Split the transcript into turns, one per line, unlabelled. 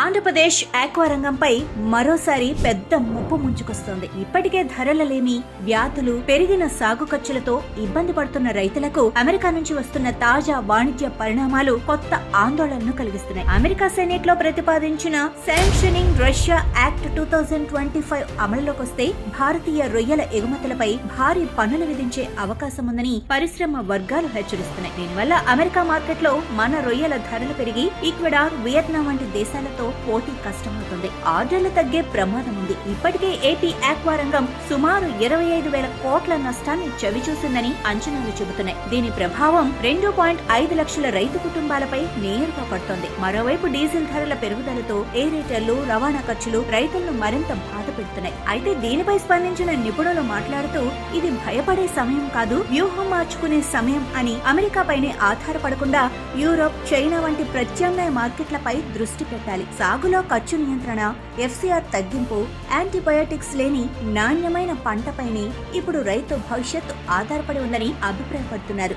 Andhra Pradesh aqua రంగంపై మరోసారి పెద్ద ముప్పు ముంచుకొస్తోంది. ఇప్పటికే ధరలలేమి, వ్యాధులు, పెరిగిన సాగు ఖర్చులతో ఇబ్బంది పడుతున్న రైతులకు అమెరికా నుంచి వస్తున్న తాజా వాణిజ్య పరిణామాలు కొత్త ఆందోళనను కలిగిస్తున్నాయి. అమెరికా సెనేట్ లో ప్రతిపాదించిన శాంక్షనింగ్ రష్యా యాక్ట్ 2025 అమలులోకి వస్తే భారతీయ రొయ్యల ఎగుమతులపై భారీ పన్నులు విధించే అవకాశం ఉందని పరిశ్రమ వర్గాలు హెచ్చరిస్తున్నాయి. దీనివల్ల అమెరికా మార్కెట్ లో మన రొయ్యల ధరలు పెరిగి ఈక్వెడార్, వియత్నాం వంటి దేశాలతో పోటీ కష్టమవుతుంది. ఆర్డర్లు తగ్గే ప్రమాదం ఉంది. ఇప్పటికే ఏపీ ఆక్వా రంగం సుమారు 25,000 కోట్ల నష్టాన్ని చవిచూసిందని అంచనాలు చెబుతున్నాయి. దీని ప్రభావం 2.5 లక్షల రైతు కుటుంబాలపై నేరుగా పడుతోంది. మరోవైపు డీజిల్ ధరల పెరుగుదలతో ఏరేటర్లు, రవాణా ఖర్చులు రైతులను మరింత బాధ పెడుతున్నాయి. అయితే దీనిపై స్పందించిన నిపుణులు మాట్లాడుతూ ఇది భయపడే సమయం కాదు, వ్యూహం మార్చుకునే సమయం అని అమెరికాపైనే ఆధారపడకుండా యూరోప్, చైనా వంటి ప్రత్యామ్నాయ మార్కెట్లపై దృష్టి పెట్టాలి. సాగులో ఖర్చు నియంత్రణ, ఎఫ్సిఆర్ తగ్గింపు, యాంటీబయాటిక్స్ లేని నాణ్యమైన పంటపైనే ఇప్పుడు రైతు భవిష్యత్తు ఆధారపడి ఉందని అభిప్రాయపడుతున్నారు.